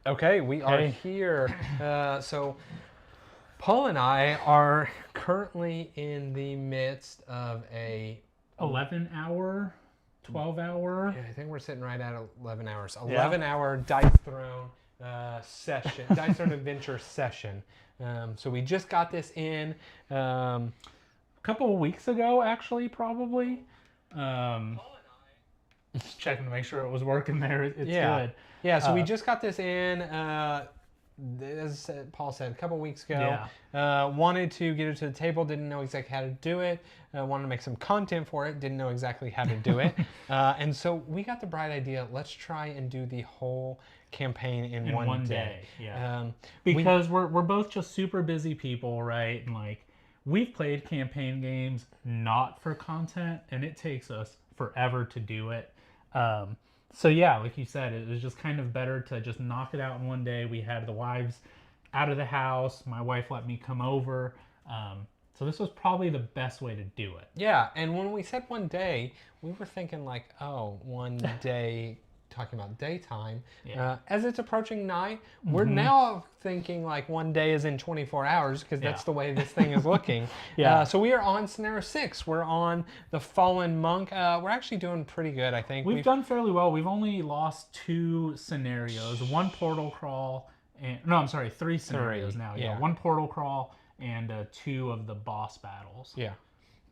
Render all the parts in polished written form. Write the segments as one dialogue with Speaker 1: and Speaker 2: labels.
Speaker 1: Okay, we are here. So Paul and I are currently in the midst of a
Speaker 2: 11-hour, 12-hour.
Speaker 1: I think we're sitting right at 11 hours.
Speaker 2: Yeah.
Speaker 1: 11-hour Dice Throne session, Dice Throne Adventure session. So we just got this in.
Speaker 2: A couple of weeks ago, actually, probably. Just checking to make sure it was working there. It's good.
Speaker 1: Yeah, so we just got this in, as Paul said, a couple weeks ago. Wanted to get it to the table, didn't know exactly how to do it. Wanted to make some content for it, didn't know exactly how to do it. And so we got the bright idea, let's try and do the whole campaign in one day.
Speaker 2: Yeah. Because we're both just super busy people, right? And like, we've played campaign games not for content, and it takes us forever to do it. So yeah, like you said, it was just kind of better to just knock it out in one day. We had the wives out of the house. My wife let me come over. So this was probably the best way to do it.
Speaker 1: Yeah, and when we said one day, we were thinking like, oh, one day, talking about daytime.
Speaker 2: Yeah.
Speaker 1: As it's approaching night, we're now thinking like one day is in 24 hours because that's the way this thing is looking. So we are on scenario 6. We're on the Fallen Monk. We're actually doing pretty good, I think.
Speaker 2: We've done fairly well. We've only lost 2 scenarios. 1 portal crawl, and no, I'm sorry, 3 scenarios now. Yeah, 1 portal crawl and 2 of the boss battles.
Speaker 1: Yeah.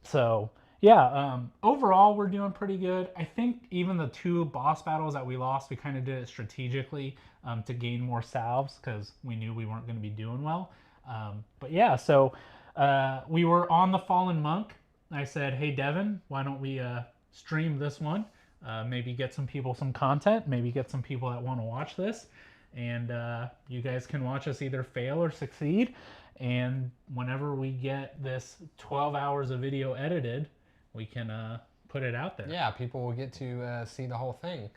Speaker 2: So yeah, overall we're doing pretty good. I think even the 2 boss battles that we lost, we kind of did it strategically to gain more salves because we knew we weren't going to be doing well. But yeah, so we were on the Fallen Monk. I said, hey Devin, why don't we stream this one? Maybe get some people some content. Maybe get some people that want to watch this, and you guys can watch us either fail or succeed. And whenever we get this 12 hours of video edited, we can put it out there.
Speaker 1: Yeah, people will get to see the whole thing.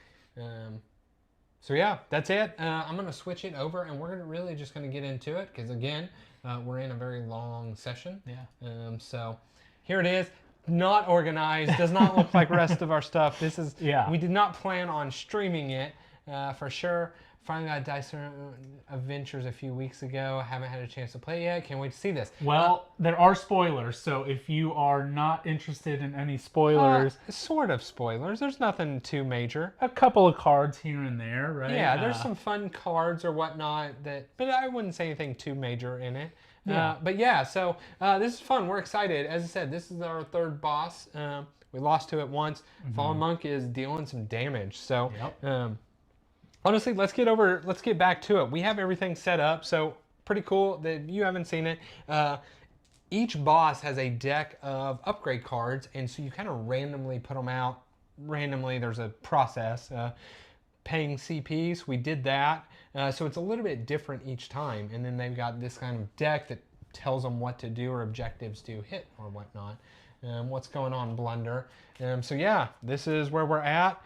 Speaker 1: So yeah, that's it. I'm going to switch it over, and we're really just going to get into it because, again, we're in a very long session.
Speaker 2: Yeah.
Speaker 1: So here it is. Not organized. Does not look like the rest of our stuff. This is.
Speaker 2: Yeah.
Speaker 1: We did not plan on streaming it for sure. Finally got Dice Adventures a few weeks ago. Haven't had a chance to play it yet. Can't wait to see this.
Speaker 2: Well, there are spoilers, so if you are not interested in any spoilers...
Speaker 1: sort of spoilers. There's nothing too major.
Speaker 2: A couple of cards here and there, right?
Speaker 1: Yeah, there's some fun cards or whatnot, but I wouldn't say anything too major in it.
Speaker 2: Yeah.
Speaker 1: But yeah, so this is fun. We're excited. As I said, this is our 3rd boss. We lost to it once. Fallen Monk is dealing some damage. So... honestly, let's get back to it. We have everything set up, so pretty cool that you haven't seen it. Each boss has a deck of upgrade cards, and so you kind of randomly put them out. Randomly, there's a process. Paying CPs, we did that. So it's a little bit different each time. And then they've got this kind of deck that tells them what to do or objectives to hit or whatnot. What's going on, Blunder? So yeah, this is where we're at.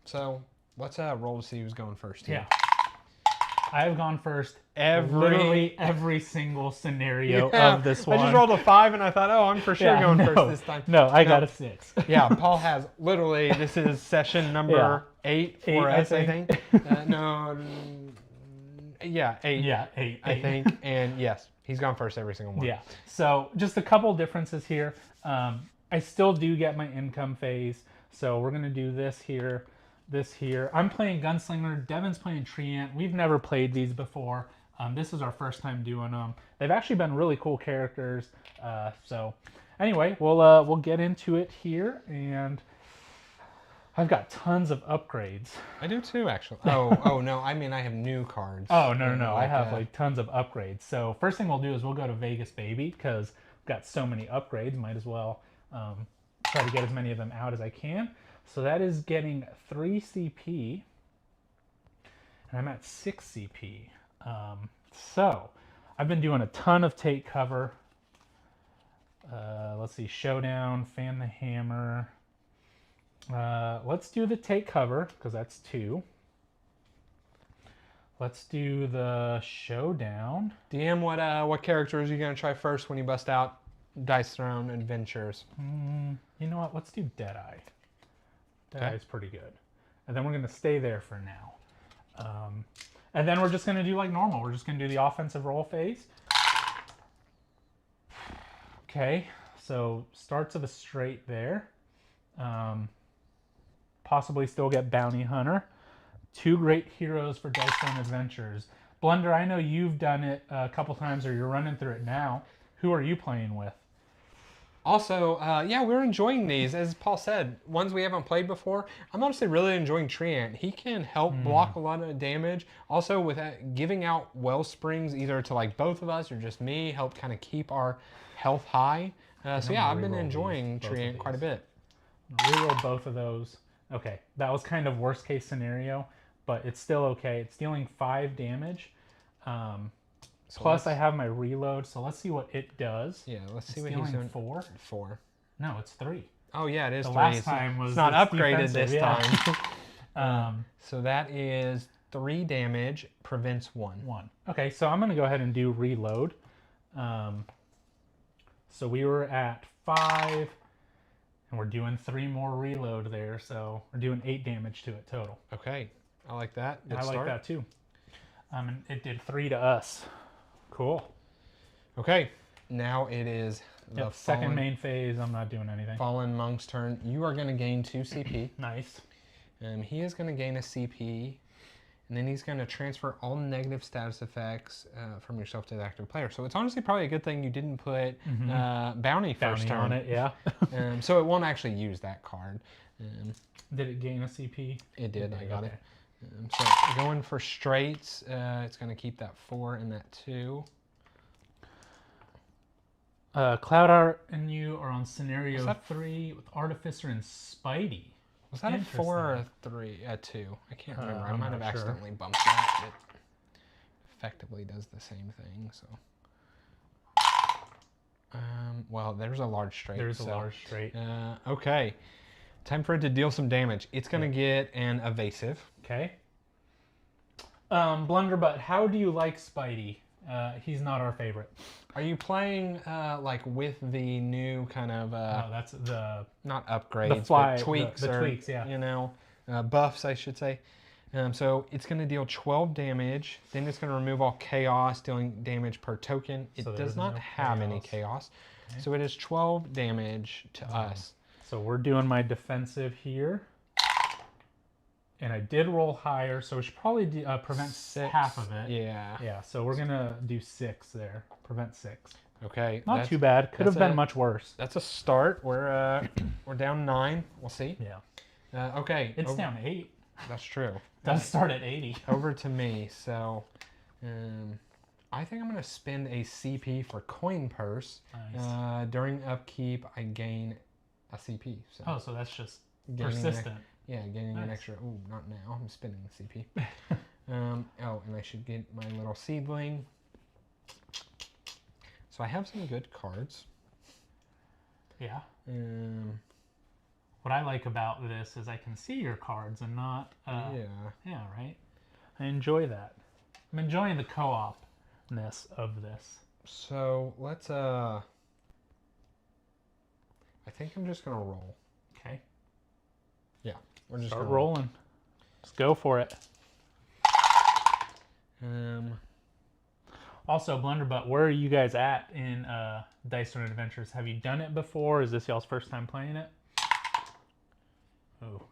Speaker 1: So... let's roll to see who's going first here.
Speaker 2: Yeah. I have gone first literally every single scenario of this one.
Speaker 1: I just rolled a 5 and I thought, oh, I'm for sure going first this time.
Speaker 2: No, I got a 6.
Speaker 1: Yeah, Paul has literally, this is session number 8 for us, I think. No, yeah, 8.
Speaker 2: Yeah, 8.
Speaker 1: I think, and yes, he's gone first every single one.
Speaker 2: Yeah, so just a couple differences here. I still do get my income phase, so we're going to do this here. This here. I'm playing Gunslinger. Devin's playing Treant. We've never played these before. This is our first time doing them. They've actually been really cool characters. So anyway, we'll get into it here. And I've got tons of upgrades.
Speaker 1: I do too, actually. Oh no, I mean I have new cards.
Speaker 2: Oh no. I have like tons of upgrades. So first thing we'll do is we'll go to Vegas Baby because I've got so many upgrades. Might as well try to get as many of them out as I can. So that is getting 3 CP, and I'm at 6 CP. So I've been doing a ton of take cover. Let's see, Showdown, Fan the Hammer. Let's do the take cover, because that's 2. Let's do the Showdown.
Speaker 1: DM, what characters are you going to try first when you bust out Dice Throne Adventures?
Speaker 2: You know what, let's do Deadeye. Deadeye's pretty good. And then we're going to stay there for now. And then we're just going to do like normal. We're just going to do the offensive roll phase. Okay, so starts of a straight there. Possibly still get Bounty Hunter. 2 great heroes for Dice and Adventures. Blunder, I know you've done it a couple times, or you're running through it now. Who are you playing with?
Speaker 1: Also, yeah, we're enjoying these. As Paul said, ones we haven't played before. I'm honestly really enjoying Treant. He can help block a lot of damage. Also, with giving out Wellsprings either to like both of us or just me, help kind of keep our health high. So yeah, I've been enjoying Treant quite a bit.
Speaker 2: Reroll both of those. Okay, that was kind of worst case scenario, but it's still okay. It's dealing 5 damage. Plus, I have my reload, so let's see what it does.
Speaker 1: Yeah, let's see what he's doing.
Speaker 2: 4?
Speaker 1: 4.
Speaker 2: No, it's 3.
Speaker 1: Oh yeah, it is 3.
Speaker 2: Last time was
Speaker 1: it's not upgraded this
Speaker 2: time.
Speaker 1: So that is 3 damage, prevents 1.
Speaker 2: Okay, so I'm going to go ahead and do reload. So we were at 5, and we're doing 3 more reload there, so we're doing 8 damage to it total.
Speaker 1: Okay, I like that. Good
Speaker 2: I
Speaker 1: start.
Speaker 2: like that too. And it did 3 to us. Cool.
Speaker 1: Okay, now it is the
Speaker 2: second main phase. I'm not doing anything.
Speaker 1: Fallen Monk's turn. You are going to gain 2 CP.
Speaker 2: Nice.
Speaker 1: He is going to gain a CP, and then he's going to transfer all negative status effects from yourself to the active player. So it's honestly probably a good thing you didn't put Bounty first turn
Speaker 2: on it. Yeah.
Speaker 1: So it won't actually use that card.
Speaker 2: Did it gain a CP?
Speaker 1: It did. I got it. So going for straights, it's going to keep that 4 and that 2.
Speaker 2: Cloud Art and you are on scenario 3 with Artificer and Spidey.
Speaker 1: Was that a 4 or a 3? A 2? I can't remember. I might have accidentally bumped that. It effectively does the same thing. So, well, there's a large straight.
Speaker 2: There's a large straight.
Speaker 1: Okay. Time for it to deal some damage. It's going to get an evasive.
Speaker 2: Okay. Blunderbutt, how do you like Spidey? He's not our favorite.
Speaker 1: Are you playing like with the new kind of
Speaker 2: no, that's the
Speaker 1: not upgrades, but tweaks,
Speaker 2: the tweaks, yeah.
Speaker 1: You know, buffs, I should say. So it's going to deal 12 damage. Then it's going to remove all chaos, dealing damage per token. It does not have any chaos, so it is 12 damage to us.
Speaker 2: So we're doing my defensive here. And I did roll higher, so we should probably prevent
Speaker 1: 6.
Speaker 2: half of it.
Speaker 1: Yeah.
Speaker 2: Yeah, so we're going to do 6 there. Prevent 6.
Speaker 1: Okay.
Speaker 2: Not too bad. Could have been much worse.
Speaker 1: That's a start. We're down 9. We'll see.
Speaker 2: Yeah.
Speaker 1: Okay.
Speaker 2: It's down 8.
Speaker 1: That's true.
Speaker 2: Does start at 80.
Speaker 1: Over to me. So I think I'm going to spend a CP for Coin Purse. Nice. During upkeep, I gain a CP. So.
Speaker 2: Oh, so that's just persistent.
Speaker 1: Gaining an extra. Ooh, not now. I'm spending the CP. Oh, and I should get my little seedling. So I have some good cards.
Speaker 2: Yeah. What I like about this is I can see your cards and not. Yeah, right. I enjoy that. I'm enjoying the co-op-ness of this.
Speaker 1: So let's. I think I'm just gonna roll.
Speaker 2: Okay.
Speaker 1: Yeah. We're just
Speaker 2: start rolling. Let's go for it. Also, Blunderbutt, where are you guys at in Dice and Adventures? Have you done it before? Is this y'all's first time playing it? Oh.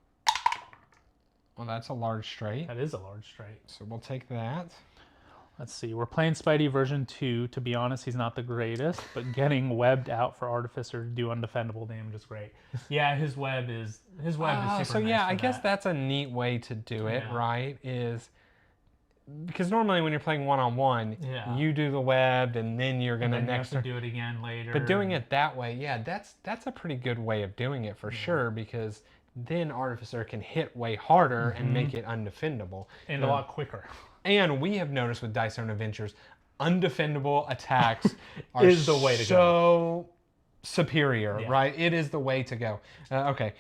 Speaker 1: Well, that's a large straight.
Speaker 2: That is a large straight.
Speaker 1: So we'll take that.
Speaker 2: Let's see. We're playing Spidey version 2. To be honest, he's not the greatest, but getting webbed out for Artificer to do undefendable damage is great. Yeah, his web is super nice.
Speaker 1: So yeah, I guess that's a neat way to do it, right? Is because normally when you're playing one-on-one, you do the web and then you're gonna
Speaker 2: have to do it again later.
Speaker 1: But doing it that way, yeah, that's a pretty good way of doing it for sure, because then Artificer can hit way harder and make it undefendable.
Speaker 2: And a lot quicker.
Speaker 1: And we have noticed with Dice and Adventures, undefendable attacks are
Speaker 2: is the way to
Speaker 1: so superior, right? It is the way to go. Okay,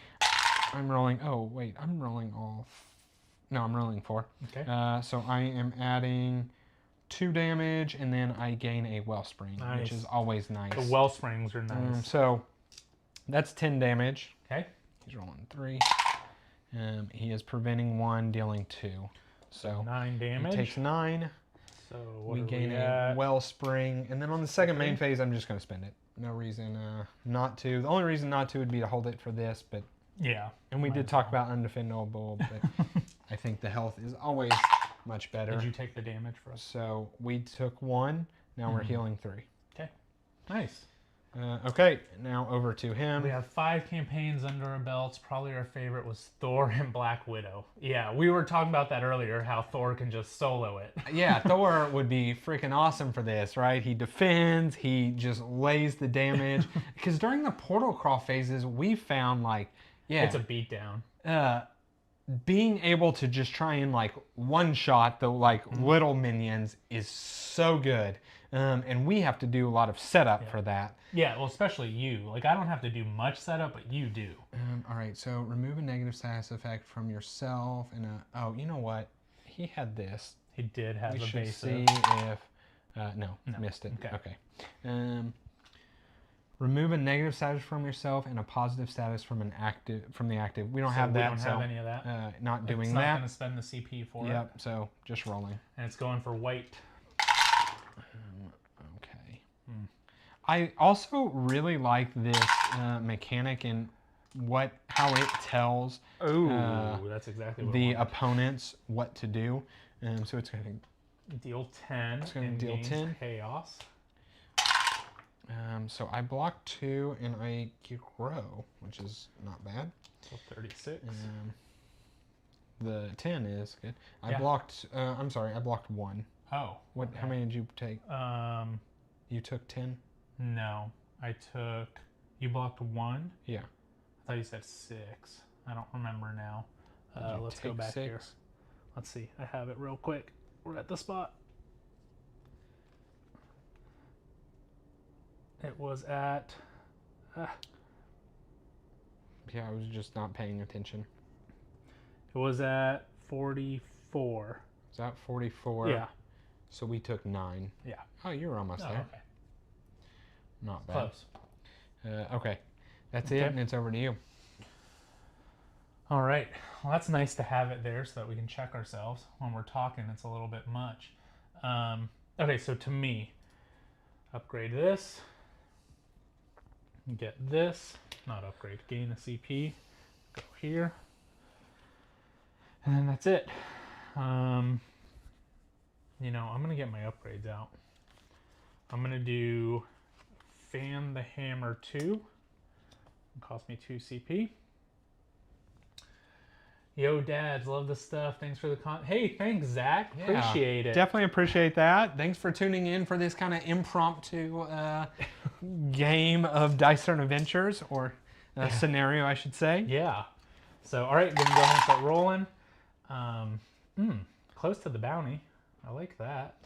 Speaker 1: I'm rolling. Oh wait, I'm rolling all. No, I'm rolling 4.
Speaker 2: Okay.
Speaker 1: So I am adding 2 damage, and then I gain a Wellspring, which is always nice.
Speaker 2: The Wellsprings are nice.
Speaker 1: So that's 10 damage.
Speaker 2: Okay.
Speaker 1: He's rolling 3. He is preventing 1, dealing 2. So
Speaker 2: 9 damage.
Speaker 1: He takes 9.
Speaker 2: So
Speaker 1: we gain a Wellspring. And then on the second main phase, I'm just going to spend it. No reason not to. The only reason not to would be to hold it for this, but...
Speaker 2: Yeah.
Speaker 1: And we did talk about undefendable, but I think the health is always much better.
Speaker 2: Did you take the damage for us?
Speaker 1: So we took 1. Now we're healing 3.
Speaker 2: Okay. Nice.
Speaker 1: Okay, now over to him.
Speaker 2: We have 5 campaigns under our belts. Probably our favorite was Thor and Black Widow. Yeah, we were talking about that earlier, how Thor can just solo it.
Speaker 1: Yeah, Thor would be freaking awesome for this, right? He defends, he just lays the damage. Because during the portal crawl phases, we found
Speaker 2: it's a beatdown.
Speaker 1: Being able to just try and one-shot the little minions is so good. And we have to do a lot of setup for that.
Speaker 2: Yeah, well, especially you. I don't have to do much setup, but you do.
Speaker 1: All right, so remove a negative status effect from yourself. And oh, you know what? He had this.
Speaker 2: He did have a basic.
Speaker 1: We should see if... no, missed it. Okay. Remove a negative status from yourself and a positive status from the active. We don't have that.
Speaker 2: We don't have any of that.
Speaker 1: Not doing
Speaker 2: it's
Speaker 1: that.
Speaker 2: Not going to spend the CP for it.
Speaker 1: Yep. So just rolling.
Speaker 2: And it's going for white.
Speaker 1: Okay. I also really like this mechanic in how it tells
Speaker 2: that's exactly what
Speaker 1: the opponents what to do. So it's going
Speaker 2: to deal 10.
Speaker 1: It's going to deal 10
Speaker 2: chaos.
Speaker 1: So I block 2 and I grow, which is not bad.
Speaker 2: So 36.
Speaker 1: The 10 is good. I blocked. I'm sorry, I blocked 1.
Speaker 2: Oh.
Speaker 1: What? Okay. How many did you take? You took 10.
Speaker 2: No, I took. You blocked 1.
Speaker 1: Yeah.
Speaker 2: I thought you said 6. I don't remember now. Let's go back
Speaker 1: 6?
Speaker 2: Here. Let's see. I have it real quick. We're at the spot. It was at...
Speaker 1: Yeah, I was just not paying attention.
Speaker 2: It was at 44.
Speaker 1: Is that 44?
Speaker 2: Yeah.
Speaker 1: So we took 9.
Speaker 2: Yeah.
Speaker 1: Oh, you were almost there.
Speaker 2: Okay.
Speaker 1: Not bad.
Speaker 2: Close.
Speaker 1: Okay. That's it, and it's over to you.
Speaker 2: All right. Well, that's nice to have it there so that we can check ourselves. When we're talking, it's a little bit much. Okay, so to me, upgrade this. Get this, not upgrade, gain a CP, go here, and then that's it. I'm gonna get my upgrades out. I'm gonna do Fan the Hammer 2, it'll cost me 2 CP. Yo, dads, love the stuff. Thanks for the Hey, thanks, Zach. Yeah, appreciate it.
Speaker 1: Definitely appreciate that. Thanks for tuning in for this kind of impromptu game of Dice and Adventures, or scenario, I should say.
Speaker 2: Yeah. So, all right, we're going to go ahead and start rolling. Close to the bounty. I like that.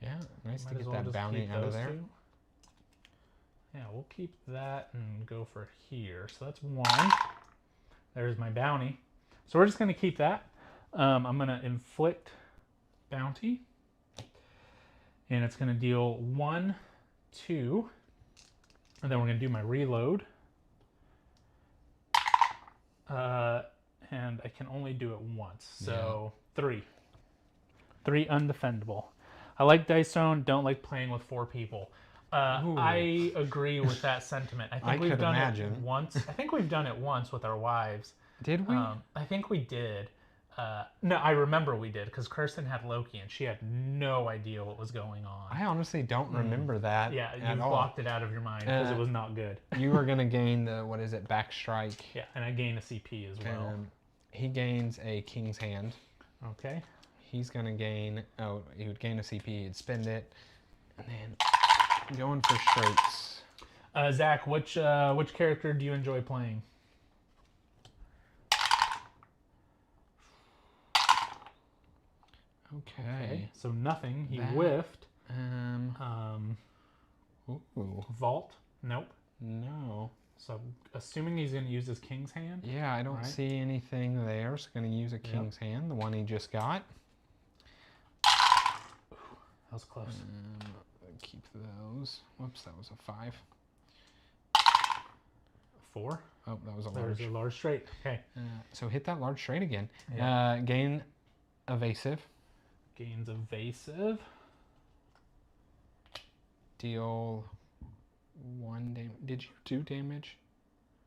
Speaker 1: Yeah, nice to get that bounty out of there.
Speaker 2: 2. Yeah, we'll keep that and go for here. So that's 1. There's my bounty. So we're just going to keep that. I'm going to inflict bounty. And it's going to deal 1, 2. And then we're going to do my reload. And I can only do it once. So 3. 3 undefendable. I like Dice Zone, don't like playing with 4 people. I agree with that sentiment. I think we've done it once. I think we've done it once with our wives.
Speaker 1: Did we?
Speaker 2: I think we did. No, I remember we did because Kirsten had Loki and she had no idea what was going on.
Speaker 1: I honestly don't remember that.
Speaker 2: Yeah, you blocked it out of your mind because it was not good.
Speaker 1: You were going to gain the, back strike.
Speaker 2: Yeah, and I gained a CP as well.
Speaker 1: He gains a King's Hand.
Speaker 2: Okay.
Speaker 1: He's going to gain, he would gain a CP, he'd spend it, and then going for straights.
Speaker 2: Zach, which character do you enjoy playing?
Speaker 1: Okay.
Speaker 2: So nothing. He whiffed. Vault? Nope.
Speaker 1: No.
Speaker 2: So assuming he's going to use his King's Hand?
Speaker 1: Yeah, I don't see anything there. So going to use a King's Hand, the one he just got.
Speaker 2: Ooh, that was close.
Speaker 1: Keep those. Whoops, that was a 5.
Speaker 2: 4?
Speaker 1: Oh, that was a large.
Speaker 2: There's a large straight. Okay.
Speaker 1: So hit that large straight again.
Speaker 2: Yeah.
Speaker 1: Gain evasive.
Speaker 2: Gains evasive.
Speaker 1: Deal 1 damage. Did you do damage?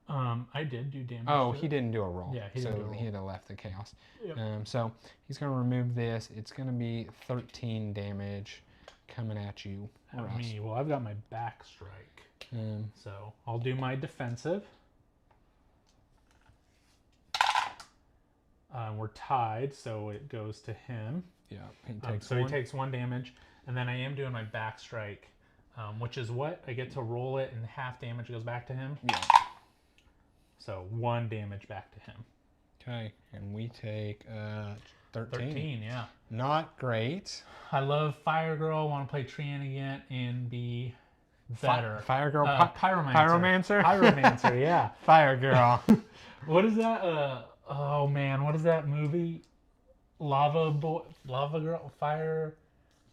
Speaker 2: I did do damage.
Speaker 1: Oh, he didn't do a roll.
Speaker 2: Yeah, he didn't do a roll.
Speaker 1: He had left the chaos.
Speaker 2: Yep.
Speaker 1: So he's going to remove this. It's going to be 13 damage coming at you.
Speaker 2: At me. Well, I've got my back strike. So I'll do my defensive. We're tied, so it goes to him.
Speaker 1: Yeah, he takes
Speaker 2: he takes 1 damage, and then I am doing my back strike, which is what I get to roll it, and half damage goes back to him.
Speaker 1: Yeah.
Speaker 2: So 1 damage back to him.
Speaker 1: Okay, and we take 13.
Speaker 2: 13, yeah.
Speaker 1: Not great.
Speaker 2: I love Fire Girl. Want to play Trian and be better.
Speaker 1: Fire Girl.
Speaker 2: Pyromancer.
Speaker 1: Pyromancer.
Speaker 2: Pyromancer. Yeah.
Speaker 1: Fire Girl.
Speaker 2: What is that? Oh man, what is that movie? Lava Girl, Fire.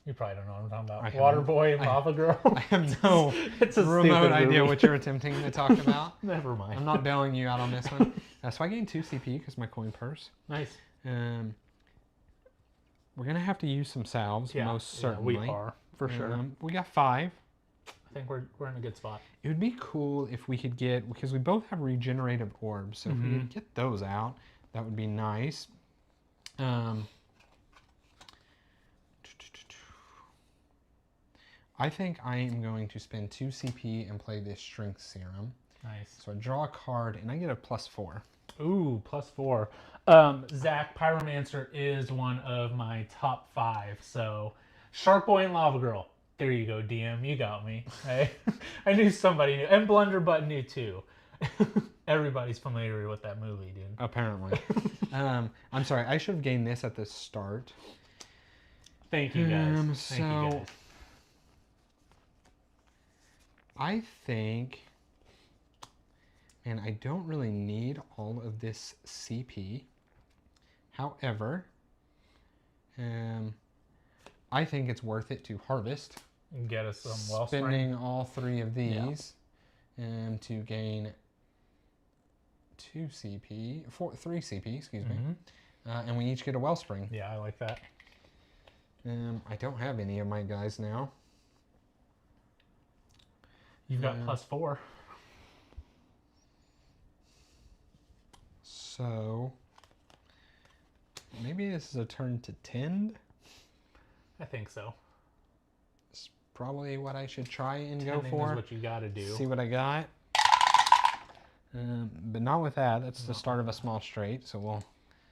Speaker 2: You probably don't know what I'm talking about. Water Boy, Lava Girl.
Speaker 1: I have no
Speaker 2: it's a
Speaker 1: remote idea what you're attempting to talk about.
Speaker 2: Never mind.
Speaker 1: I'm not bailing you out on this one. So I gained 2 CP because my coin purse.
Speaker 2: Nice.
Speaker 1: We're gonna have to use some salves, most certainly.
Speaker 2: We are for sure.
Speaker 1: We got 5.
Speaker 2: I think we're in a good spot.
Speaker 1: It would be cool if we could get, because we both have regenerative orbs, so if we could get those out, that would be nice. I think I am going to spend 2 CP and play this Strength Serum.
Speaker 2: Nice.
Speaker 1: So I draw a card and I get a +4.
Speaker 2: Ooh, +4. Zach, Pyromancer is one of my top 5. So Shark Boy and Lava Girl. There you go, DM. You got me. Hey? I knew somebody knew. And Blunderbutt knew too. Everybody's familiar with that movie, dude.
Speaker 1: Apparently. I'm sorry. I should have gained this at the start.
Speaker 2: Thank you, guys. Thank you, guys.
Speaker 1: I think, and I don't really need all of this CP. However, I think it's worth it to harvest.
Speaker 2: And get us some wellspring.
Speaker 1: Spending all 3 of these to gain 3 CP, excuse me. And we each get a wellspring.
Speaker 2: Yeah, I like that.
Speaker 1: I don't have any of my guys now.
Speaker 2: You've got +4.
Speaker 1: So maybe this is a turn to tend.
Speaker 2: I think so.
Speaker 1: It's probably what I should try and go
Speaker 2: Tending
Speaker 1: for.
Speaker 2: is what you got to do.
Speaker 1: See what I got. But not with that. That's the start of a small straight. So well,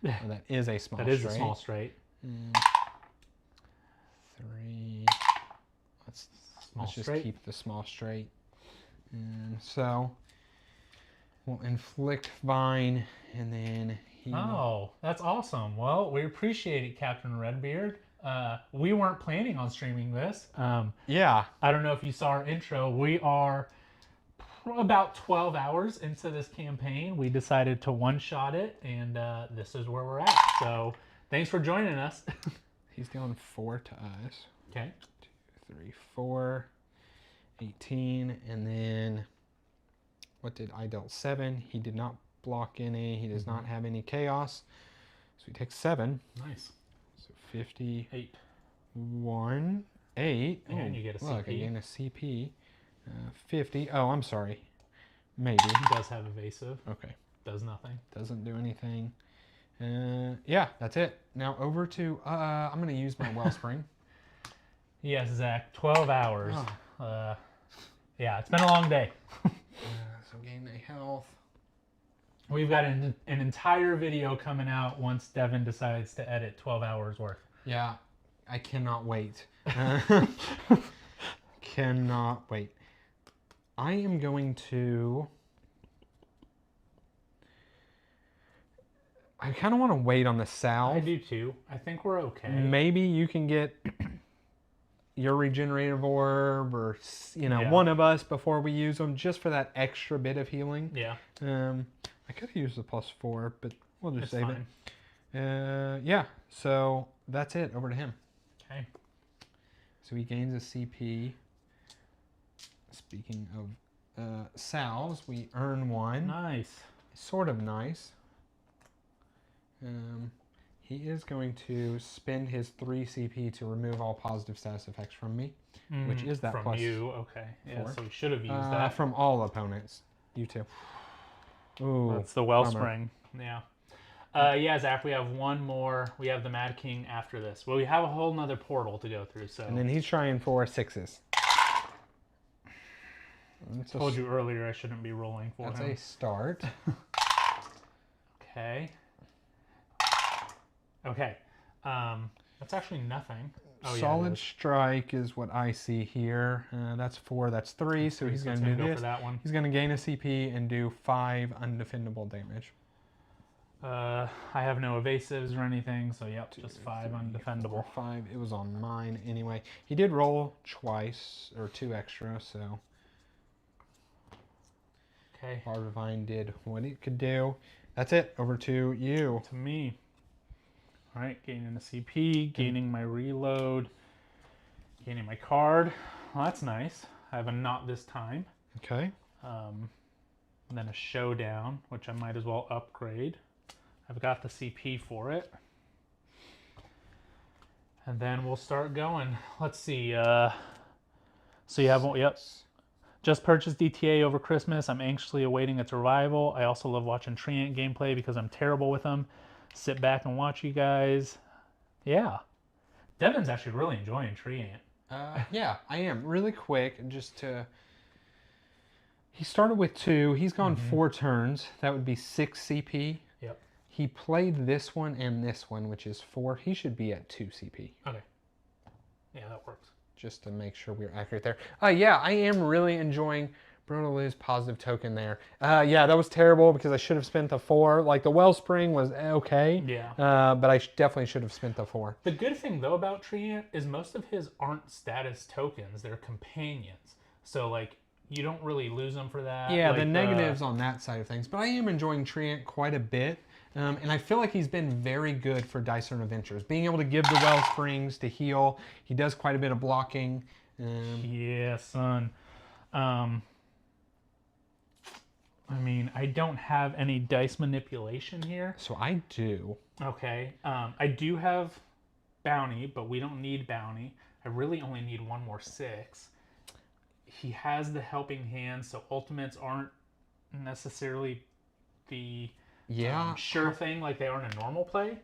Speaker 1: that is a small straight.
Speaker 2: That is a small straight.
Speaker 1: 3. Let's just
Speaker 2: straight.
Speaker 1: keep the small straight. So we'll inflict vine, and then he.
Speaker 2: Oh, that's awesome. Well, we appreciate it, Captain Redbeard. We weren't planning on streaming this.
Speaker 1: Yeah.
Speaker 2: I don't know if you saw our intro. We are about 12 hours into this campaign. We decided to one-shot it, and this is where we're at. So thanks for joining us.
Speaker 1: He's dealing 4 to us.
Speaker 2: Okay.
Speaker 1: 2, 3, 4. 18, and then what did I dealt 7? He did not block any. He does not have any chaos, so he takes 7.
Speaker 2: Nice.
Speaker 1: So 50.
Speaker 2: 8.
Speaker 1: 1, 8.
Speaker 2: And you get a CP.
Speaker 1: Look, I gain a CP. 50. Oh, I'm sorry. Maybe.
Speaker 2: He does have evasive.
Speaker 1: Okay.
Speaker 2: Does nothing.
Speaker 1: Doesn't do anything. Yeah, that's it. Now over to I'm gonna use my wellspring.
Speaker 2: Yes, Zach. 12 hours. Yeah, it's been a long day.
Speaker 1: So gain a health.
Speaker 2: We've got an entire video coming out once Devin decides to edit 12 hours worth.
Speaker 1: Yeah, I cannot wait. Cannot wait. I am going to... I kind of want to wait on the salve.
Speaker 2: I do too. I think we're okay.
Speaker 1: Maybe you can get your regenerative orb, or one of us before we use them, just for that extra bit of healing.
Speaker 2: Yeah.
Speaker 1: I could have used the +4, but we'll just save
Speaker 2: fine.
Speaker 1: it. Yeah. So that's it. Over to him.
Speaker 2: Okay.
Speaker 1: So he gains a CP. Speaking of salves, we earn 1.
Speaker 2: Nice.
Speaker 1: Sort of nice. He is going to spend his 3 CP to remove all positive status effects from me, which is that
Speaker 2: from
Speaker 1: plus
Speaker 2: you. Okay. Yeah,
Speaker 1: 4.
Speaker 2: so we should have used that.
Speaker 1: From all opponents. You too. Ooh,
Speaker 2: that's the Wellspring. Yeah. Yeah, Zach, we have one more. We have the Mad King after this. Well, we have a whole nother portal to go through. So.
Speaker 1: And then he's trying for 6s.
Speaker 2: I told you earlier I shouldn't be rolling for him.
Speaker 1: That's a start.
Speaker 2: Okay. Okay. That's actually nothing. Oh,
Speaker 1: Solid strike is what I see here. That's 4. That's 3. So he's going to do this.
Speaker 2: For that one.
Speaker 1: He's going to gain a CP and do 5 undefendable damage.
Speaker 2: I have no evasives or anything, so yep, just 5 undefendable.
Speaker 1: 5. It was on mine anyway. He did roll twice or 2 extra, so.
Speaker 2: Okay.
Speaker 1: Bar Divine did what it could do. That's it. Over to you.
Speaker 2: To me. All right, gaining a CP, gaining my reload, gaining my card. Well, that's nice. I have a not this time.
Speaker 1: Okay.
Speaker 2: And then a showdown, which I might as well upgrade. I've got the CP for it. And then we'll start going. Let's see. So you have one. Yep. Just purchased DTA over Christmas. I'm anxiously awaiting its arrival. I also love watching Treant gameplay because I'm terrible with them. Sit back and watch you guys. Yeah. Devin's actually really enjoying Treant.
Speaker 1: Yeah, I am. Really quick, just to... He started with 2. He's gone 4 turns. That would be 6 CP.
Speaker 2: Yep.
Speaker 1: He played this one and this one, which is 4. He should be at 2 CP.
Speaker 2: Okay. Yeah, that works.
Speaker 1: Just to make sure we're accurate there. Yeah, I am really enjoying Bruno Lou's positive token there. Yeah, that was terrible because I should have spent the 4. Like, the Wellspring was okay.
Speaker 2: Yeah.
Speaker 1: But I definitely should have spent the 4.
Speaker 2: The good thing, though, about Treant is most of his aren't status tokens. They're companions. So, like, you don't really lose them for that.
Speaker 1: Yeah,
Speaker 2: like,
Speaker 1: the negatives on that side of things. But I am enjoying Treant quite a bit. And I feel like he's been very good for Dice and Adventures. Being able to give the Wellsprings to heal. He does quite a bit of blocking.
Speaker 2: Yeah, son. I mean, I don't have any dice manipulation here.
Speaker 1: So I do.
Speaker 2: Okay. I do have bounty, but we don't need bounty. I really only need 1 more 6. He has the helping hand, so ultimates aren't necessarily the sure thing like they are in a normal play.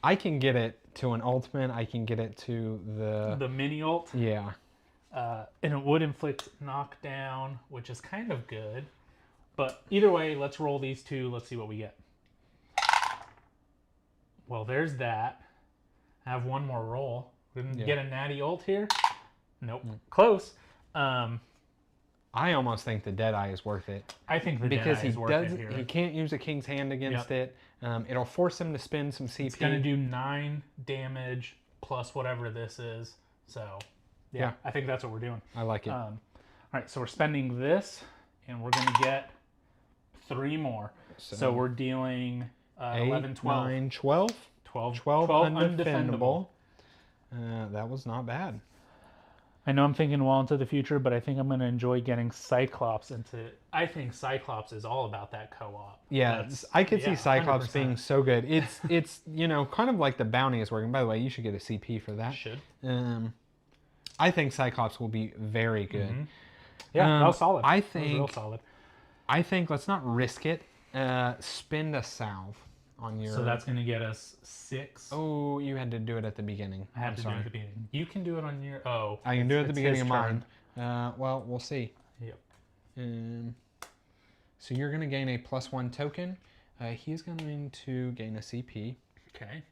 Speaker 1: I can get it to an ultimate. I can get it to
Speaker 2: the mini ult.
Speaker 1: Yeah.
Speaker 2: And it would inflict knockdown, which is kind of good. But either way, let's roll these 2. Let's see what we get. Well, there's that. I have 1 more roll. Didn't get a natty ult here. Nope. Close.
Speaker 1: I almost think the Deadeye is worth it.
Speaker 2: I think the Deadeye is worth it here.
Speaker 1: He can't use a King's Hand against it. It'll force him to spend some CP.
Speaker 2: It's going to do 9 damage plus whatever this is. So, yeah, I think that's what we're doing.
Speaker 1: I like it.
Speaker 2: All right, so we're spending this, and we're going to get 3 more. So we're dealing 11, 12.
Speaker 1: 9, 12. 12 undefendable. That was not bad.
Speaker 2: I know I'm thinking well into the future, but I think I'm going to enjoy getting Cyclops into... I think Cyclops is all about that co-op.
Speaker 1: Yeah, I could see Cyclops 100%. Being so good. It's you know, kind of like the bounty is working. By the way, you should get a CP for that.
Speaker 2: Should.
Speaker 1: I think Cyclops will be very good.
Speaker 2: Yeah, that was solid.
Speaker 1: I
Speaker 2: think... That was real solid.
Speaker 1: I think, let's not risk it. Spend a salve on your...
Speaker 2: So that's going to get us 6.
Speaker 1: Oh, you had to do it at the beginning.
Speaker 2: I had to do it at the beginning. You can do it on your... Oh.
Speaker 1: I can do it at the beginning of mine. Well, we'll see.
Speaker 2: Yep.
Speaker 1: So you're going to gain a +1 token. He's going to gain a CP.
Speaker 2: Okay.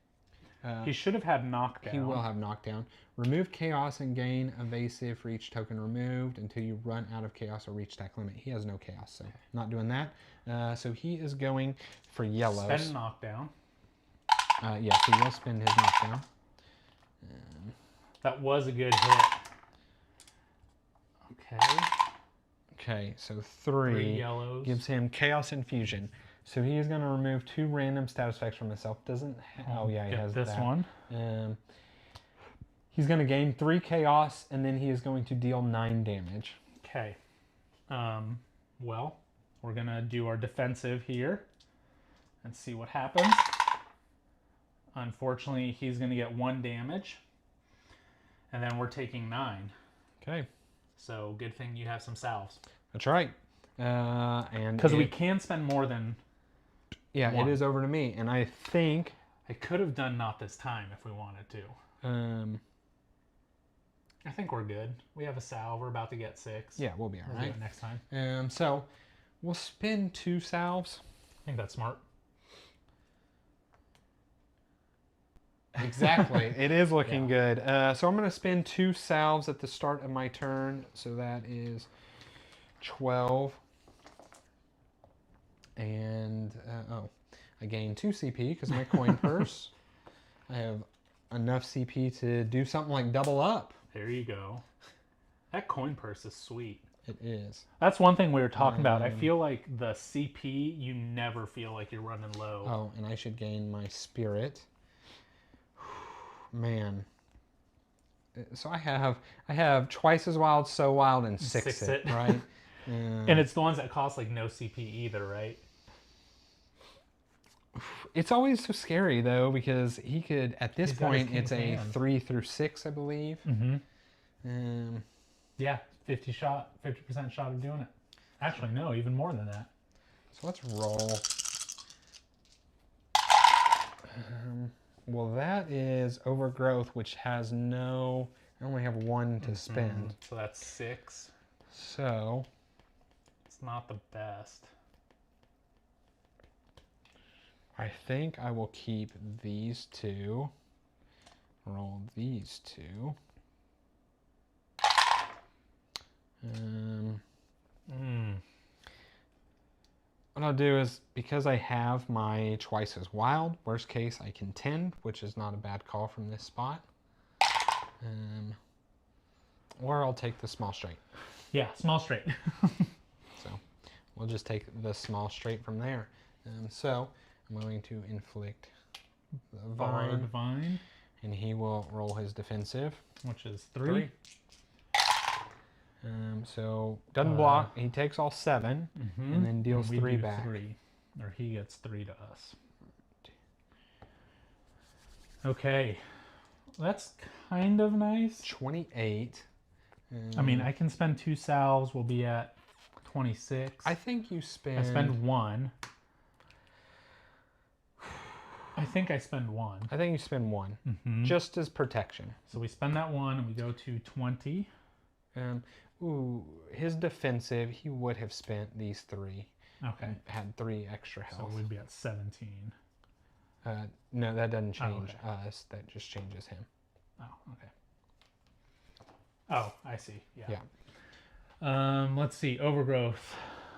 Speaker 2: He should have had knockdown.
Speaker 1: He will have knockdown. Remove chaos and gain evasive for each token removed until you run out of chaos or reach that limit. He has no chaos, so not doing that. So he is going for yellows.
Speaker 2: Spend knockdown.
Speaker 1: Yes, he will spend his knockdown.
Speaker 2: That was a good hit. Okay.
Speaker 1: Okay, so 3
Speaker 2: yellows.
Speaker 1: Gives him chaos infusion. So he is going to remove 2 random status effects from himself. Doesn't... Oh, yeah, he has
Speaker 2: this
Speaker 1: that.
Speaker 2: one.
Speaker 1: He's going to gain 3 chaos, and then he is going to deal 9 damage.
Speaker 2: Okay. Well, we're going to do our defensive here and see what happens. Unfortunately, he's going to get 1 damage. And then we're taking 9.
Speaker 1: Okay.
Speaker 2: So good thing you have some salves.
Speaker 1: That's right. And
Speaker 2: because we can spend more than.
Speaker 1: Yeah,
Speaker 2: 1.
Speaker 1: it is over to me, and I think
Speaker 2: I could have done not this time if we wanted to. I think we're good. We have a salve. We're about to get 6.
Speaker 1: Yeah, we'll be all
Speaker 2: we'll
Speaker 1: right.
Speaker 2: do it next time.
Speaker 1: So we'll spin 2 salves.
Speaker 2: I think that's smart.
Speaker 1: Exactly. It is looking good. So I'm going to spin 2 salves at the start of my turn. So that is 12. And, I gain 2 CP because of my coin purse. I have enough CP to do something like double up.
Speaker 2: There you go. That coin purse is sweet.
Speaker 1: It is.
Speaker 2: That's one thing we were talking about. I feel like the CP, you never feel like you're running low.
Speaker 1: Oh, and I should gain my spirit. Man. So I have twice as wild, so wild, and six it, right?
Speaker 2: And it's the ones that cost like no CP either, right?
Speaker 1: It's always so scary though, because he could, at this point, it's a 3 through 6, I believe.
Speaker 2: Mm-hmm. Yeah, 50% shot of doing it. Actually, no, even more than that.
Speaker 1: So let's roll. Well, that is overgrowth, which has no. I only have 1 to spend.
Speaker 2: So that's 6.
Speaker 1: So
Speaker 2: it's not the best.
Speaker 1: I think I will keep these 2. Roll these 2. What I'll do is, because I have my twice as wild, worst case I contend, which is not a bad call from this spot. Or I'll take the small straight.
Speaker 2: Yeah, small straight.
Speaker 1: So we'll just take the small straight from there. So I'm going to inflict the vine, and he will roll his defensive,
Speaker 2: which is 3.
Speaker 1: So doesn't block. He takes all 7, and then deals 3 back.
Speaker 2: 3, or he gets 3 to us. Okay, that's kind of nice.
Speaker 1: 28.
Speaker 2: I mean, I can spend 2 salves. We'll be at 26.
Speaker 1: I think you spend.
Speaker 2: I spend 1. I think I spend 1.
Speaker 1: I think you spend 1, just as protection.
Speaker 2: So we spend that 1, and we go to 20.
Speaker 1: His defensive, he would have spent these 3.
Speaker 2: Okay.
Speaker 1: Had 3 extra health.
Speaker 2: So we'd be at 17.
Speaker 1: No, that doesn't change us. That just changes him.
Speaker 2: Oh, okay. Oh, I see. Yeah.
Speaker 1: Yeah.
Speaker 2: Let's see. Overgrowth.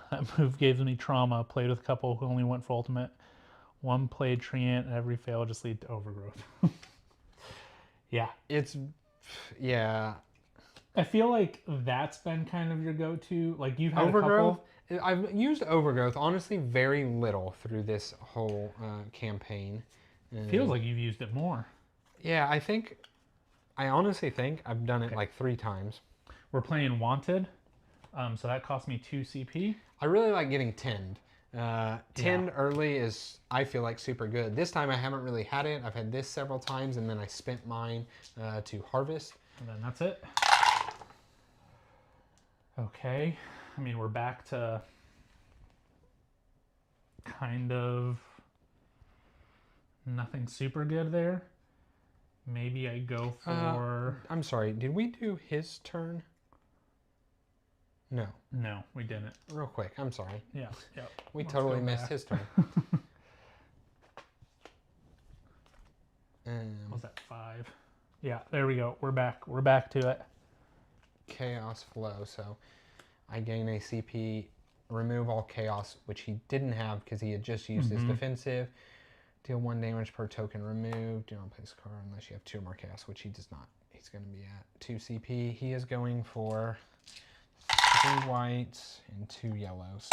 Speaker 2: That move gave me trauma. Played with a couple who only went for ultimate. 1 played treant, and every fail just lead to overgrowth. Yeah.
Speaker 1: Yeah.
Speaker 2: I feel like that's been kind of your go-to. Like you've had
Speaker 1: overgrowth.
Speaker 2: A couple.
Speaker 1: I've used overgrowth honestly very little through this whole campaign.
Speaker 2: Feels like you've used it more.
Speaker 1: Yeah, I honestly think I've done it like 3 times.
Speaker 2: We're playing Wanted, so that cost me 2 CP.
Speaker 1: I really like getting tinned. Tinned early is, I feel like, super good. This time I haven't really had it. I've had this several times, and then I spent mine to harvest.
Speaker 2: And then that's it. Okay. I mean, we're back to kind of nothing super good there. Maybe I go for...
Speaker 1: I'm sorry, did we do his turn? No.
Speaker 2: No, we didn't.
Speaker 1: Real quick, I'm sorry.
Speaker 2: Yeah. Yep.
Speaker 1: We totally missed his turn.
Speaker 2: What was that, 5? Yeah, there we go. We're back. We're back to it.
Speaker 1: Chaos flow. So I gain a CP, remove all chaos, which he didn't have because he had just used his defensive. Deal 1 damage per token removed. Do not place a card unless you have 2 or more chaos, which he does not. He's going to be at 2 CP. He is going for 3 whites and 2 yellows.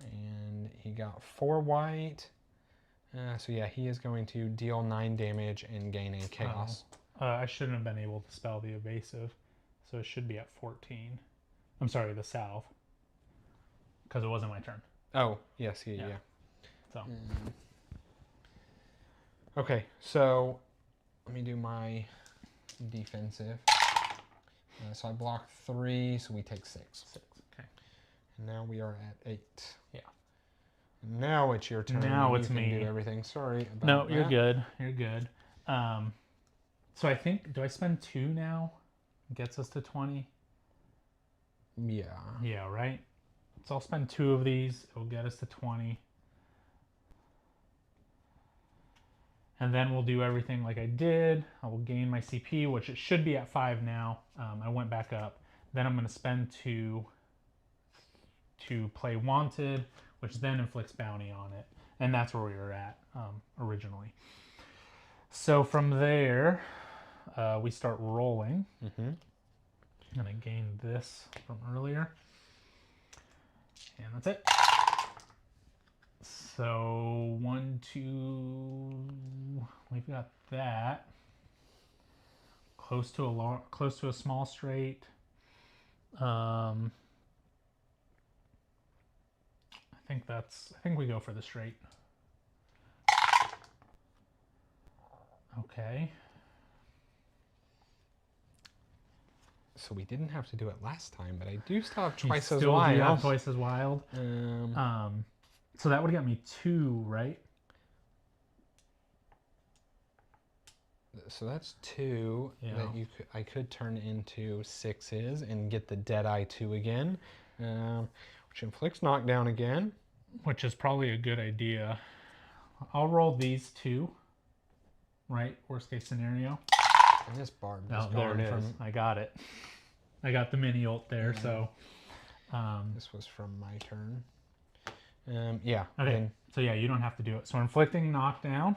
Speaker 1: And he got 4 white. So yeah, he is going to deal 9 damage and gain a chaos.
Speaker 2: I shouldn't have been able to spell the evasive, so it should be at 14. I'm sorry, the salve, because it wasn't my turn.
Speaker 1: Oh, yes, yeah.
Speaker 2: So
Speaker 1: Okay, so let me do my defensive. So I block 3, so we take 6.
Speaker 2: 6. Okay.
Speaker 1: And now we are at 8.
Speaker 2: Yeah.
Speaker 1: Now it's your turn.
Speaker 2: Now it's
Speaker 1: you can
Speaker 2: me.
Speaker 1: do everything. Sorry about
Speaker 2: No,
Speaker 1: that.
Speaker 2: you're good. You're good. So I think, do I spend 2 now? Gets us to 20?
Speaker 1: Yeah.
Speaker 2: Yeah, right? So I'll spend 2 of these. It'll get us to 20. And then we'll do everything like I did. I will gain my CP, which it should be at 5 now. I went back up. Then I'm going to spend 2 to play Wanted, which then inflicts bounty on it. And that's where we were at originally. So from there, we start rolling. I'm going to gain this from earlier. And that's it. So 1, 2, we've got that. Close to a small straight. I think we go for the straight. Okay.
Speaker 1: So we didn't have to do it last time, but I do still have twice
Speaker 2: You
Speaker 1: as
Speaker 2: still
Speaker 1: wild.
Speaker 2: do have twice as wild. So that would get me 2, right?
Speaker 1: So that's 2 that I could turn into 6s and get the Deadeye 2 again, which inflicts knockdown again.
Speaker 2: Which is probably a good idea. I'll roll these 2, right? Worst case scenario.
Speaker 1: And this barb is
Speaker 2: Oh, there
Speaker 1: gone
Speaker 2: it is.
Speaker 1: from...
Speaker 2: I got it. I got the mini ult there, so...
Speaker 1: this was from my turn. Yeah.
Speaker 2: Okay,
Speaker 1: Then,
Speaker 2: so yeah, you don't have to do it. So we're inflicting knockdown.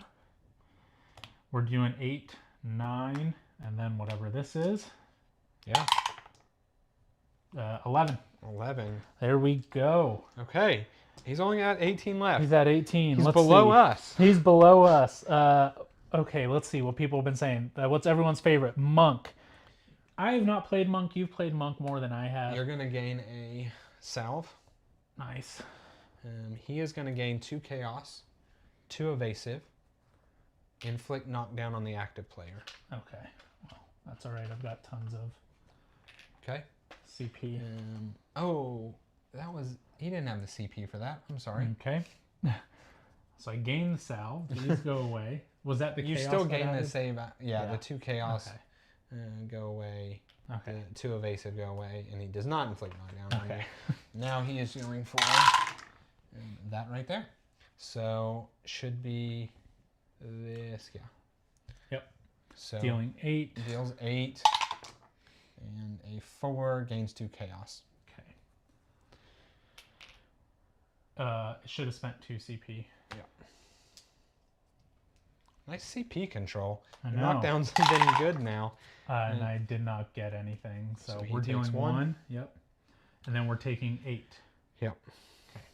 Speaker 2: We're doing 8, 9, and then whatever this is.
Speaker 1: yeah.
Speaker 2: 11.
Speaker 1: 11.
Speaker 2: There we go.
Speaker 1: Okay. He's only got 18 left.
Speaker 2: He's at 18.
Speaker 1: He's
Speaker 2: Let's
Speaker 1: below
Speaker 2: see.
Speaker 1: us.
Speaker 2: He's below us. Okay, let's see what people have been saying. What's everyone's favorite? Monk. I have not played Monk. You've played Monk more than I have.
Speaker 1: You're going to gain a salve.
Speaker 2: Nice.
Speaker 1: He is going to gain 2 chaos, 2 evasive, inflict knockdown on the active player.
Speaker 2: Okay. Well, that's all right. I've got tons of
Speaker 1: Okay.
Speaker 2: CP.
Speaker 1: Oh, that was... He didn't have the CP for that. I'm sorry.
Speaker 2: Okay. So I gain the salve. These go away. Was that the
Speaker 1: You
Speaker 2: chaos
Speaker 1: still
Speaker 2: that
Speaker 1: gain
Speaker 2: I
Speaker 1: the
Speaker 2: did?
Speaker 1: save. Yeah, the 2 chaos
Speaker 2: Okay.
Speaker 1: go away.
Speaker 2: Okay.
Speaker 1: The 2 evasive go away, and he does not inflict knockdown on
Speaker 2: Okay.
Speaker 1: you. Now he is going for that right there. So should be this, yeah.
Speaker 2: Yep.
Speaker 1: So
Speaker 2: Dealing 8.
Speaker 1: deals 8, and a 4 gains 2 chaos.
Speaker 2: Okay. Should have spent 2 CP.
Speaker 1: Yeah. Nice CP control.
Speaker 2: I
Speaker 1: Your
Speaker 2: know.
Speaker 1: knockdowns have been good now.
Speaker 2: And I did not get anything. So
Speaker 1: he
Speaker 2: we're
Speaker 1: takes
Speaker 2: dealing
Speaker 1: 1.
Speaker 2: 1. Yep. And then we're taking 8.
Speaker 1: Yep.
Speaker 2: Okay.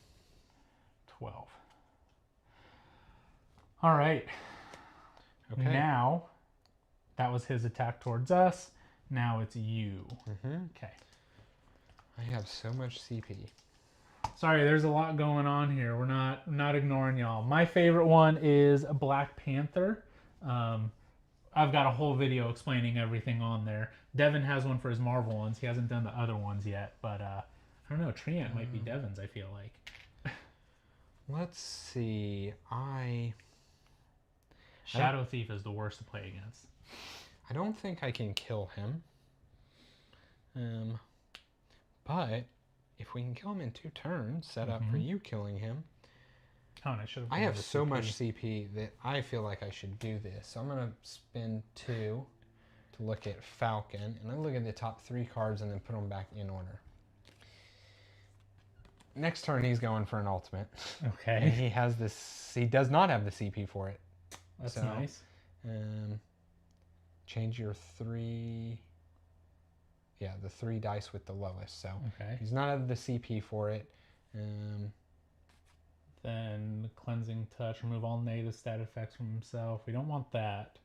Speaker 2: 12. All right.
Speaker 1: Okay.
Speaker 2: Now, that was his attack towards us. Now it's you. Okay.
Speaker 1: I have so much CP.
Speaker 2: Sorry, there's a lot going on here. We're not ignoring y'all. My favorite one is Black Panther. I've got a whole video explaining everything on there. Devin has one for his Marvel ones. He hasn't done the other ones yet, but I don't know. Treant might be Devin's, I feel like.
Speaker 1: Let's see.
Speaker 2: Shadow Thief is the worst to play against.
Speaker 1: I don't think I can kill him. But if we can kill him in 2 turns, set up for you killing him.
Speaker 2: Oh, and I should have.
Speaker 1: I have so much CP that I feel like I should do this. So I'm going to spend 2 to look at Falcon. And then look at the top 3 cards and then put them back in order. Next turn, he's going for an ultimate.
Speaker 2: Okay.
Speaker 1: And he has this... He does not have the CP for it.
Speaker 2: That's
Speaker 1: so,
Speaker 2: nice.
Speaker 1: Change your 3... Yeah, the 3 dice with the lowest. So
Speaker 2: Okay.
Speaker 1: he's not have the CP for it.
Speaker 2: Then Cleansing Touch, remove all negative stat effects from himself. We don't want that.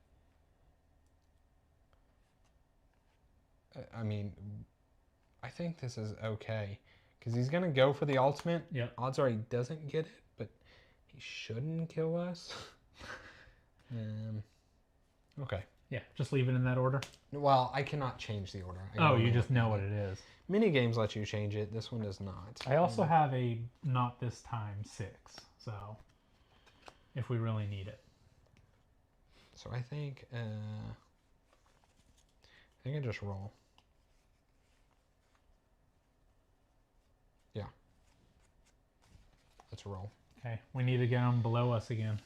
Speaker 1: I mean, I think this is okay. Because he's going to go for the ultimate.
Speaker 2: Yep.
Speaker 1: Odds are he doesn't get it, but he shouldn't kill us. Okay.
Speaker 2: Yeah, just leave it in that order.
Speaker 1: Well, I cannot change the order.
Speaker 2: Oh, you just know what it is.
Speaker 1: Mini games let you change it. This one does not.
Speaker 2: I also have a not this time 6, so if we really need it.
Speaker 1: So I think I just roll. Yeah. Let's roll.
Speaker 2: Okay, we need to get them below us again.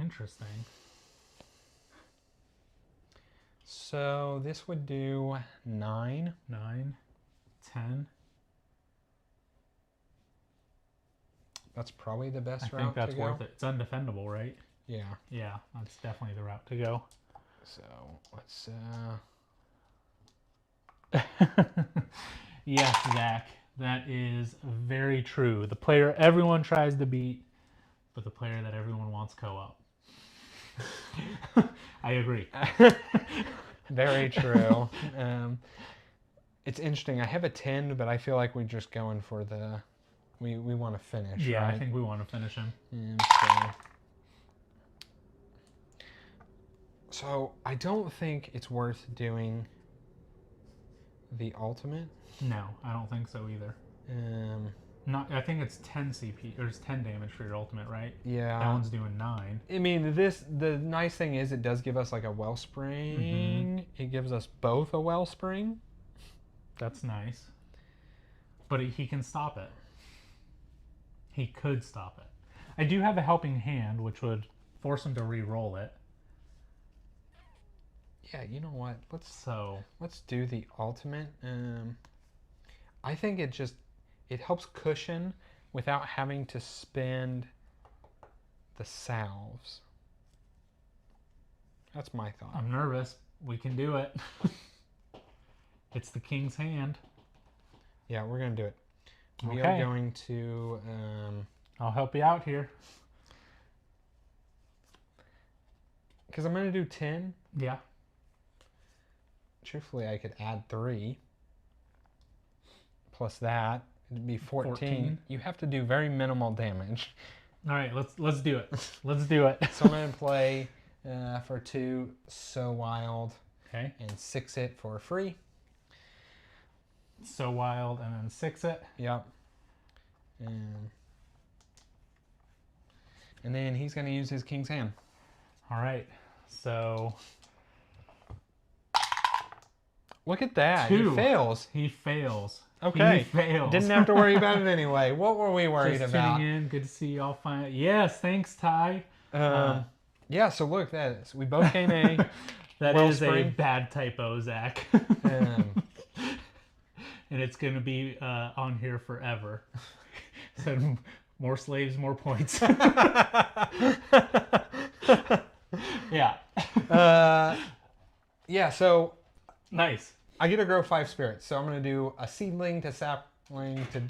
Speaker 2: Interesting.
Speaker 1: So this would do 9.
Speaker 2: 9, 10.
Speaker 1: That's probably the best route
Speaker 2: I think that's
Speaker 1: to go.
Speaker 2: worth it. It's undefendable, right?
Speaker 1: Yeah.
Speaker 2: Yeah, that's definitely the route to go.
Speaker 1: So let's.
Speaker 2: Yes, Zach, that is very true. The player everyone tries to beat, but the player that everyone wants co-op. I agree.
Speaker 1: Very true. It's interesting. I have a 10, but I feel like we're just going for the. We want to finish.
Speaker 2: Yeah,
Speaker 1: right?
Speaker 2: I think we want to finish him.
Speaker 1: So I don't think it's worth doing the ultimate.
Speaker 2: No, I don't think so either. Not. I think it's 10 CP or it's 10 damage for your ultimate, right?
Speaker 1: Yeah.
Speaker 2: That one's doing 9.
Speaker 1: I mean, the nice thing is it does give us like a wellspring. Mm-hmm. It gives us both a wellspring.
Speaker 2: That's nice. But he can stop it. He could stop it. I do have a helping hand, which would force him to re-roll it.
Speaker 1: Yeah, you know what? Let's do the ultimate. I think it helps cushion without having to spend the salves. That's my thought.
Speaker 2: I'm nervous. We can do it. It's the king's hand.
Speaker 1: Yeah, we're gonna do it. We
Speaker 2: okay.
Speaker 1: are going to.
Speaker 2: I'll help you out here.
Speaker 1: Because I'm gonna do 10.
Speaker 2: Yeah.
Speaker 1: Truthfully, I could add 3. Plus that, it'd be 14. You have to do very minimal damage.
Speaker 2: All right, let's do it. Let's do it.
Speaker 1: So I'm gonna play for 2 So Wild.
Speaker 2: Okay.
Speaker 1: And 6 it for free.
Speaker 2: So Wild and then 6 it.
Speaker 1: Yep. And then he's gonna use his king's hand.
Speaker 2: All right. So.
Speaker 1: Look at that.
Speaker 2: 2.
Speaker 1: He fails.
Speaker 2: He fails.
Speaker 1: Okay.
Speaker 2: He fails.
Speaker 1: Didn't have to worry about it anyway. What were we worried
Speaker 2: Just
Speaker 1: about?
Speaker 2: tuning in. Good to see y'all. Yes, thanks, Ty.
Speaker 1: Yeah. So look, we both came a.
Speaker 2: That is a bad typo, Zach. And it's gonna be on here forever. So more slaves, more points. Yeah.
Speaker 1: Yeah. So.
Speaker 2: Nice.
Speaker 1: I get to grow 5 spirits, so I'm going to do a seedling to sapling to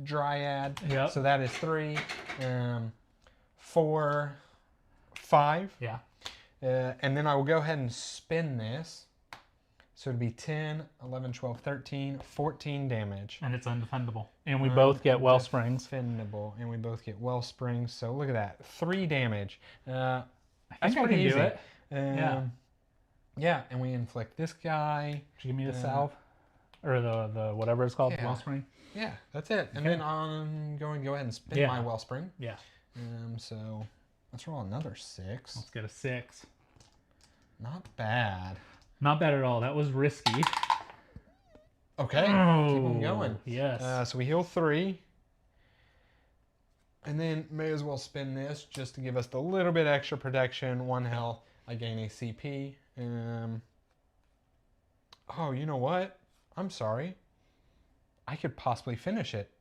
Speaker 1: dryad.
Speaker 2: Yep.
Speaker 1: So that is 3, 4, 5.
Speaker 2: Yeah.
Speaker 1: And then I will go ahead and spin this. So it'd be 10, 11, 12, 13, 14 damage.
Speaker 2: And it's undefendable. And we both get well springs.
Speaker 1: Undefendable. And we both get well springs. So look at that. 3 damage.
Speaker 2: I think I can do it. Yeah.
Speaker 1: Yeah, and we inflict this guy.
Speaker 2: Should you give me the salve? Or the whatever it's called,
Speaker 1: yeah.
Speaker 2: the wellspring?
Speaker 1: Yeah, that's it. And then I'm going to go ahead and spin my wellspring.
Speaker 2: Yeah.
Speaker 1: So let's roll another 6.
Speaker 2: Let's get a 6.
Speaker 1: Not bad.
Speaker 2: Not bad at all. That was risky.
Speaker 1: Okay, keep on going.
Speaker 2: Yes.
Speaker 1: So we heal 3. And then may as well spin this just to give us a little bit extra protection. 1 health. I gain a CP. Oh, you know what? I'm sorry. I could possibly finish it.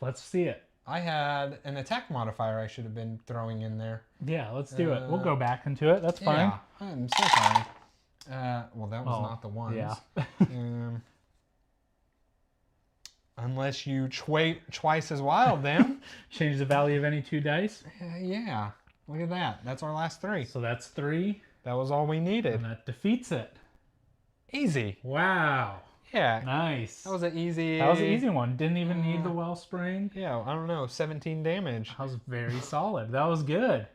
Speaker 2: Let's see it.
Speaker 1: I had an attack modifier I should have been throwing in there.
Speaker 2: Yeah, let's do it. We'll go back into it. That's fine.
Speaker 1: Yeah, I'm so sorry. Well, that was not the ones.
Speaker 2: Yeah.
Speaker 1: Unless you twice as wild, then.
Speaker 2: Change the value of any 2 dice.
Speaker 1: Yeah. Look at that. That's our last 3.
Speaker 2: So that's 3.
Speaker 1: That was all we needed.
Speaker 2: And that defeats it.
Speaker 1: Easy.
Speaker 2: Wow.
Speaker 1: Yeah.
Speaker 2: Nice.
Speaker 1: That was an easy.
Speaker 2: That was an easy one. Didn't even need the wellspring.
Speaker 1: Yeah, I don't know, 17 damage.
Speaker 2: That was very solid. That was good.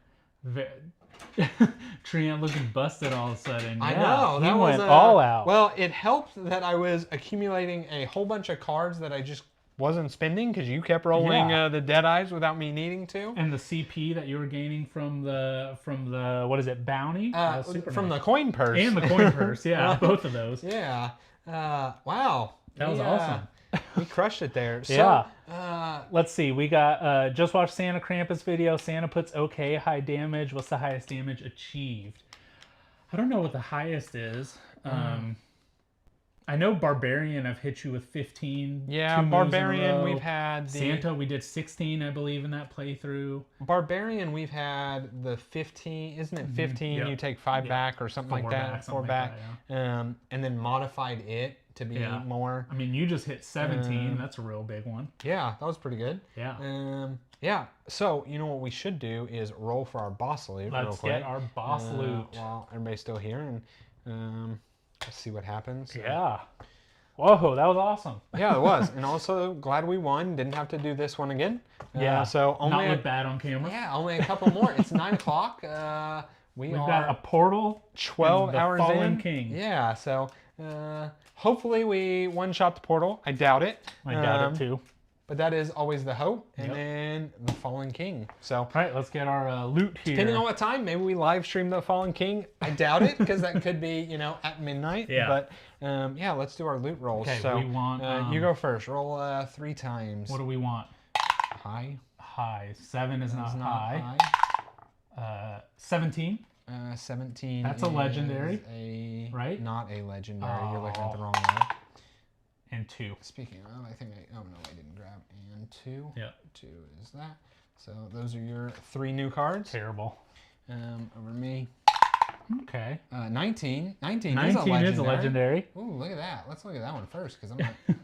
Speaker 2: Treant looking busted all of a sudden.
Speaker 1: I know.
Speaker 2: He
Speaker 1: That
Speaker 2: went
Speaker 1: was
Speaker 2: all out.
Speaker 1: Well, it helped that I was accumulating a whole bunch of cards that I just wasn't spending because you kept rolling the dead eyes without me needing to.
Speaker 2: And the CP that you were gaining from the what is it, bounty?
Speaker 1: From the coin purse.
Speaker 2: And the coin purse, yeah, both of those.
Speaker 1: Yeah. Wow.
Speaker 2: That was awesome.
Speaker 1: We crushed it there. So,
Speaker 2: yeah. Let's see. We got just watched Santa Krampus video. Santa puts okay, high damage. What's the highest damage achieved? I don't know what the highest is. I know Barbarian, I've hit you with 15.
Speaker 1: Yeah, Barbarian, we've had
Speaker 2: Santa, we did 16, I believe, in that playthrough.
Speaker 1: Barbarian, we've had the 15. Isn't it 15?
Speaker 2: Yep.
Speaker 1: You take 5 back or something like that. 4 back.
Speaker 2: Yeah.
Speaker 1: And then modified it to be more.
Speaker 2: I mean, you just hit 17. That's a real big one.
Speaker 1: Yeah, that was pretty good.
Speaker 2: Yeah.
Speaker 1: Yeah. So, you know what we should do is roll for our boss loot real quick.
Speaker 2: Let's get our boss loot.
Speaker 1: While everybody's still here, and let's see what happens.
Speaker 2: Yeah. Whoa, that was awesome.
Speaker 1: Yeah, it was. And also glad we won. Didn't have to do this one again.
Speaker 2: Yeah.
Speaker 1: So only
Speaker 2: not look bad on camera.
Speaker 1: Yeah, only a couple more. It's 9 o'clock. We've
Speaker 2: got a portal.
Speaker 1: 12 hours
Speaker 2: Fallen
Speaker 1: in.
Speaker 2: King.
Speaker 1: Yeah. So hopefully we one-shot the portal. I doubt it.
Speaker 2: I doubt it too.
Speaker 1: But that is always the hope. And then the Fallen King. So,
Speaker 2: all right, let's get our loot here.
Speaker 1: Depending on what time, maybe we live stream the Fallen King. I doubt it because that could be, you know, at midnight.
Speaker 2: Yeah.
Speaker 1: But yeah, let's do our loot rolls.
Speaker 2: Okay,
Speaker 1: so
Speaker 2: we want.
Speaker 1: you go first. Roll 3 times.
Speaker 2: What do we want?
Speaker 1: High.
Speaker 2: High. 7 is not high. 17.
Speaker 1: 17.
Speaker 2: That's a legendary. Right?
Speaker 1: Not a legendary. Oh. You're looking at the wrong way.
Speaker 2: And 2.
Speaker 1: Speaking of, I think oh no, I didn't grab. And 2.
Speaker 2: Yeah.
Speaker 1: 2 is that. So those are your 3 new cards.
Speaker 2: Terrible.
Speaker 1: Over me.
Speaker 2: Okay.
Speaker 1: 19. 19
Speaker 2: is a legendary.
Speaker 1: Ooh, look at that. Let's look at that one first because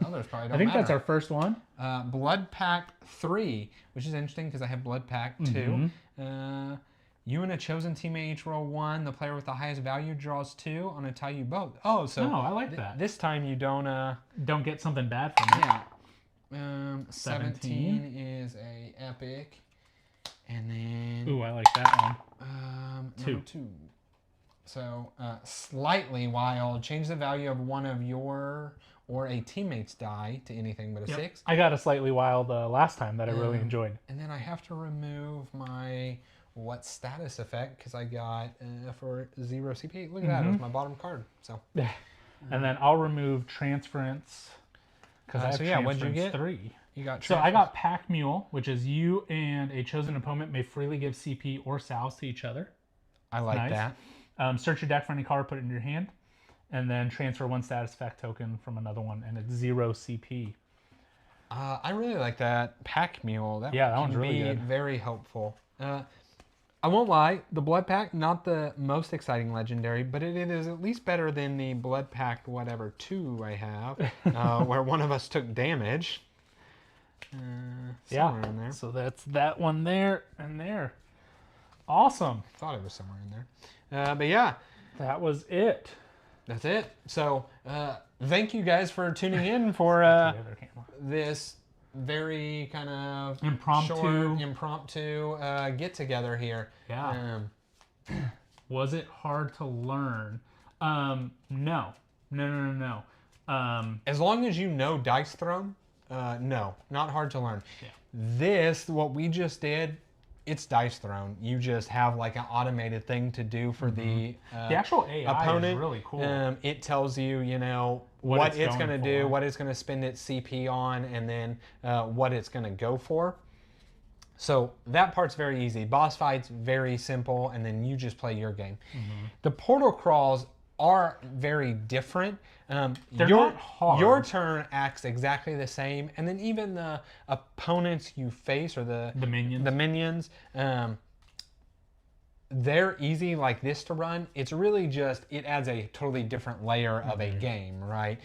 Speaker 1: others probably don't
Speaker 2: I think
Speaker 1: matter.
Speaker 2: that's our first one.
Speaker 1: Blood Pact 3, which is interesting because I have Blood Pact 2. You and a chosen teammate each roll 1. The player with the highest value draws 2 on a tie you both. Oh, so
Speaker 2: no, I like that.
Speaker 1: This time you don't
Speaker 2: get something bad from it.
Speaker 1: Yeah. 17 is a epic, and then
Speaker 2: ooh, I like that one. 2.
Speaker 1: So slightly wild. Change the value of one of your or a teammate's die to anything but a 6.
Speaker 2: I got a slightly wild last time that I really enjoyed.
Speaker 1: And then I have to remove my what status effect because I got for 0 CP. Look at that, it was my bottom card. So
Speaker 2: and then I'll remove transference because I have transference
Speaker 1: what'd you get?
Speaker 2: 3.
Speaker 1: You got
Speaker 2: so I got Pack Mule, which is you and a chosen opponent may freely give CP or salves to each other.
Speaker 1: I like that.
Speaker 2: Search your deck for any card, put it in your hand, and then transfer 1 status effect token from another one, and it's 0 CP.
Speaker 1: I really like that Pack Mule. That
Speaker 2: one's really good.
Speaker 1: Very helpful. I won't lie, the Blood Pact, not the most exciting legendary, but it is at least better than the Blood Pact whatever 2 I have, where one of us took damage. Somewhere in there.
Speaker 2: So that's that one there and there. Awesome.
Speaker 1: Thought it was somewhere in there. But yeah.
Speaker 2: That was it.
Speaker 1: That's it. So thank you guys for tuning in for this very kind of impromptu get together here.
Speaker 2: Yeah. Was it hard to learn? No.
Speaker 1: As long as you know Dice Throne, no, not hard to learn. Yeah. What we just did, it's Dice Throne. You just have like an automated thing to do for the
Speaker 2: actual AI
Speaker 1: opponent.
Speaker 2: Is really cool.
Speaker 1: It tells you, you know, what it's going to do, what it's going to spend its CP on, and then what it's going to go for. So that part's very easy. Boss fights, very simple, and then you just play your game. The portal crawls are very different.
Speaker 2: They're not hard.
Speaker 1: Your turn acts exactly the same, and then even the opponents you face or the minions, they're easy like this to run. It's really just, it adds a totally different layer of a game, right?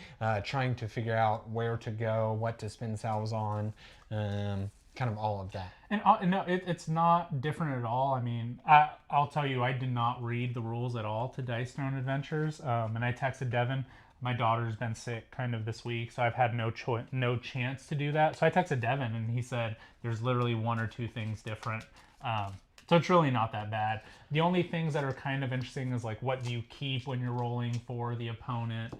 Speaker 1: Trying to figure out where to go, what to spend salves on, kind of all of that.
Speaker 2: And no, it's not different at all. I mean, I'll tell you, I did not read the rules at all to Dice Throne Adventures, and I texted Devin. My daughter's been sick kind of this week, so I've had no chance to do that. So I texted Devin, and he said there's literally 1 or 2 things different. So it's really not that bad. The only things that are kind of interesting is like, what do you keep when you're rolling for the opponent?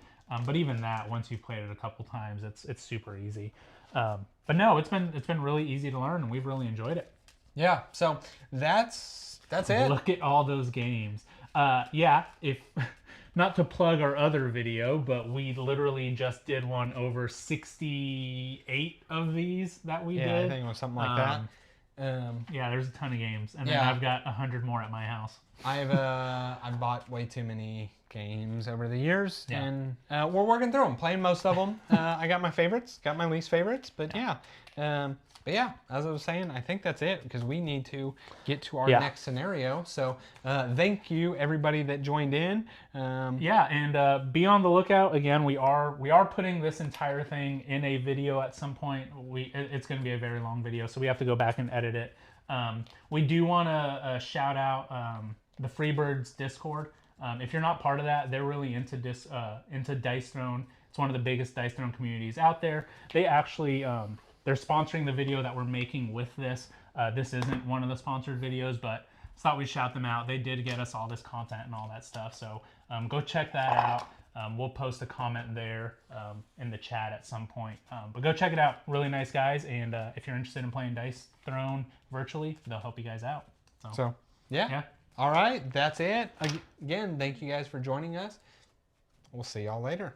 Speaker 2: But even that, once you've played it a couple times, it's super easy. But no, it's been really easy to learn, and we've really enjoyed it.
Speaker 1: Yeah. So that's it.
Speaker 2: Look at all those games. Yeah, if not to plug our other video, but we literally just did one over 68 of these that we did.
Speaker 1: Yeah, I think it was something like that.
Speaker 2: Yeah, there's a ton of games, and then I've got 100 more at my house.
Speaker 1: I've bought way too many games over the years, and we're working through them, playing most of them. I got my favorites, got my least favorites, but yeah. But yeah, as I was saying, I think that's it, because we need to get to our next scenario. So thank you everybody that joined in.
Speaker 2: Yeah, and be on the lookout. Again, we are putting this entire thing in a video at some point. It's going to be a very long video, so we have to go back and edit it. We do want to shout out the Freebirds Discord. If you're not part of that, they're really into Dice Throne. It's one of the biggest Dice Throne communities out there. They actually they're sponsoring the video that we're making with this. This isn't one of the sponsored videos, but I thought we'd shout them out. They did get us all this content and all that stuff. So go check that out. We'll post a comment there in the chat at some point. But go check it out. Really nice guys. And if you're interested in playing Dice Throne virtually, they'll help you guys out.
Speaker 1: So yeah. All right, that's it. Again, thank you guys for joining us. We'll see y'all later.